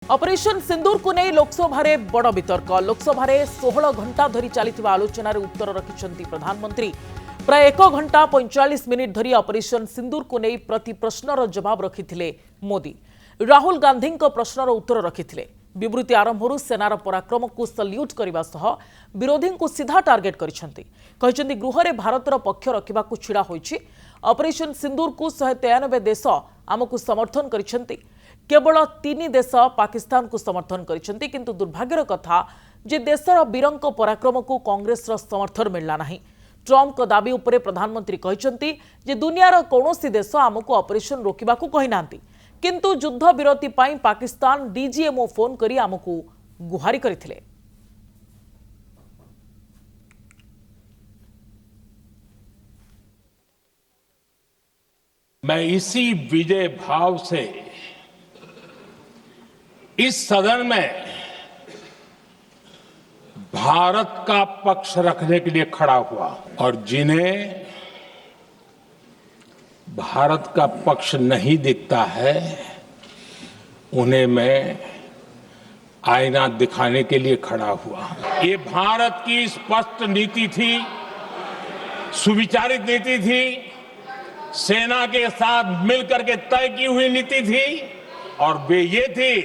Operation सिंदूर को नहीं लोकसभा बड़ वितर्क। लोकसभा 16 घंटा धरी चलता आलोचनार उत्तर रखिंट प्रधानमंत्री। प्राय 1 घंटा 45 मिनिट धरी ऑपरेशन सिंदूर को नहीं प्रति प्रश्नर जवाब रखिथिले मोदी। राहुल गांधी प्रश्नर उत्तर रखिथिले। विवृत्ति आरंभ सेनार पराक्रम को सल्यूट करने सह विरोधी को सीधा टार्गेट करिसेंती। कहचंदी गृह रे भारतर पक्ष रखा छिड़ा होईछि। ऑपरेशन सिंदूर को 193 देश आमको समर्थन करिसेंती। केवल 3 देश पाकिस्तान को समर्थन करिसेंती। किंतु दुर्भाग्यर कथा जे देशर वीरंक पराक्रम को कांग्रेस समर्थन मिलला नहीं। ट्रम्प को दाबी उपरे प्रधानमंत्री कहचंती जे दुनियार कौनसी देश आमको ऑपरेशन रोकिबा को कहि नांती। किंतु युद्ध विरति पाई पाकिस्तान डीजीएमओ फोन करी आमको गुहारी करथिले। मैं इसी विजय भाव से इस सदन में भारत का पक्ष रखने के लिए खड़ा हुआ और जिन्हें भारत का पक्ष नहीं दिखता है उन्हें मैं आईना दिखाने के लिए खड़ा हुआ। ये भारत की स्पष्ट नीति थी, सुविचारित नीति थी, सेना के साथ मिलकर के तय की हुई नीति थी और वे ये थी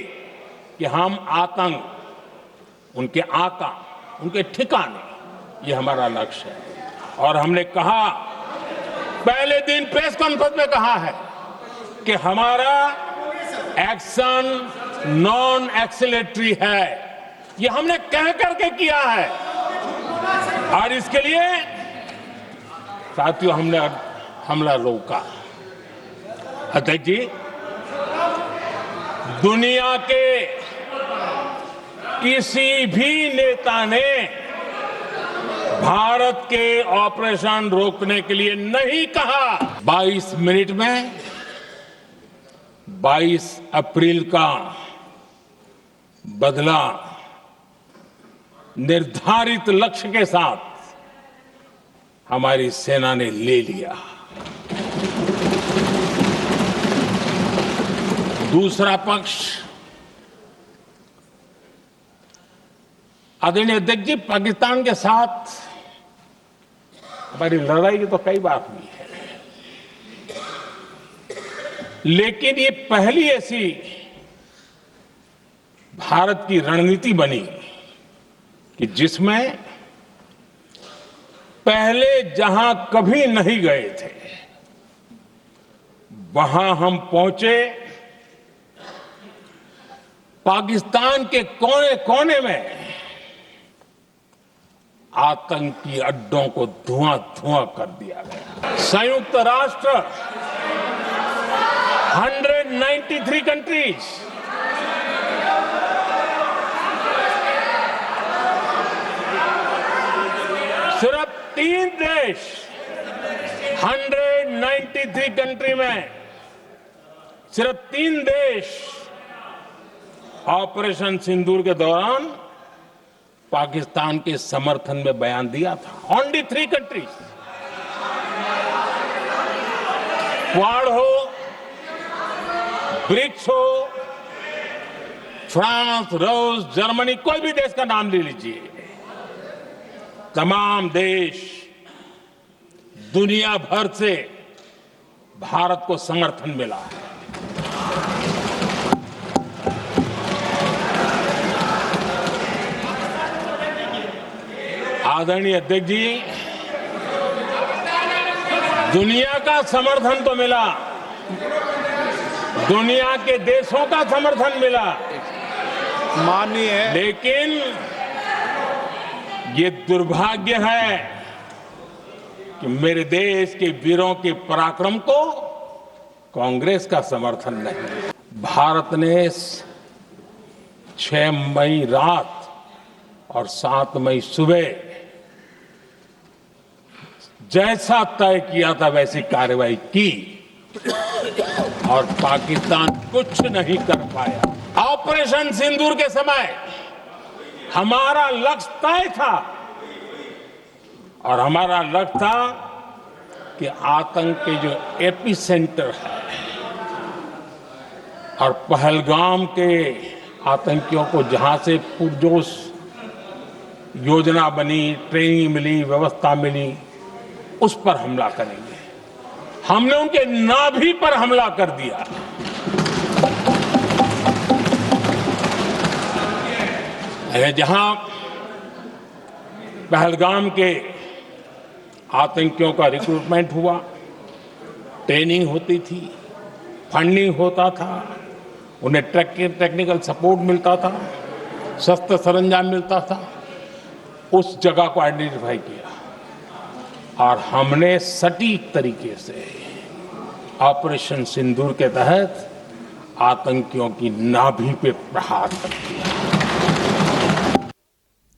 कि हम आतंक, उनके आका, उनके ठिकाने, ये हमारा लक्ष्य है। और हमने कहा, पहले दिन प्रेस कॉन्फ्रेंस में कहा है कि हमारा एक्शन नॉन एक्सीलरेटरी है। ये हमने कह करके किया है और इसके लिए साथियों हमने हमला रोका। अध्यक्ष जी, दुनिया के किसी भी नेता ने भारत के ऑपरेशन रोकने के लिए नहीं कहा। 22 मिनट में 22 अप्रैल का बदला निर्धारित लक्ष्य के साथ हमारी सेना ने ले लिया। दूसरा पक्ष, आदरणीय अध्यक्ष जी, पाकिस्तान के साथ हमारी लड़ाई की तो कई बार हुई है, लेकिन ये पहली ऐसी भारत की रणनीति बनी कि जिसमें पहले जहां कभी नहीं गए थे वहां हम पहुंचे। पाकिस्तान के कोने कोने में आतंकी अड्डों को धुआं धुआं कर दिया गया। संयुक्त राष्ट्र 193 कंट्रीज, सिर्फ 3 देश 193 कंट्री में सिर्फ 3 देश ऑपरेशन सिंदूर के दौरान पाकिस्तान के समर्थन में बयान दिया था। ओनली 3 कंट्रीज, क्वाड हो, ब्रिक्स हो, फ्रांस, रूस, जर्मनी, कोई भी देश का नाम ले लीजिए, तमाम देश दुनिया भर से भारत को समर्थन मिला है। आदरणीय अध्यक्ष जी, दुनिया का समर्थन तो मिला, दुनिया के देशों का समर्थन मिला, माननीय है, लेकिन ये दुर्भाग्य है कि मेरे देश के वीरों के पराक्रम को कांग्रेस का समर्थन नहीं। भारत ने 6 मई रात और 7 मई सुबह जैसा तय किया था वैसी कार्रवाई की और पाकिस्तान कुछ नहीं कर पाया। ऑपरेशन सिंदूर के समय हमारा लक्ष्य तय था और हमारा लक्ष्य था कि आतंक के जो एपी सेंटर है और पहलगाम के आतंकियों को जहां से पुरजोश योजना बनी, ट्रेनिंग मिली, व्यवस्था मिली, उस पर हमला करेंगे। हमने उनके नाभि पर हमला कर दिया। जहां पहलगाम के आतंकियों का रिक्रूटमेंट हुआ, ट्रेनिंग होती थी, फंडिंग होता था, उन्हें टेक्निकल सपोर्ट मिलता था, शस्त्र सरंजाम मिलता था, उस जगह को आइडेंटिफाई किया और हमने सटीक तरीके से ऑपरेशन सिंदूर के तहत आतंकियों की नाभि पे प्रहार कर दिया।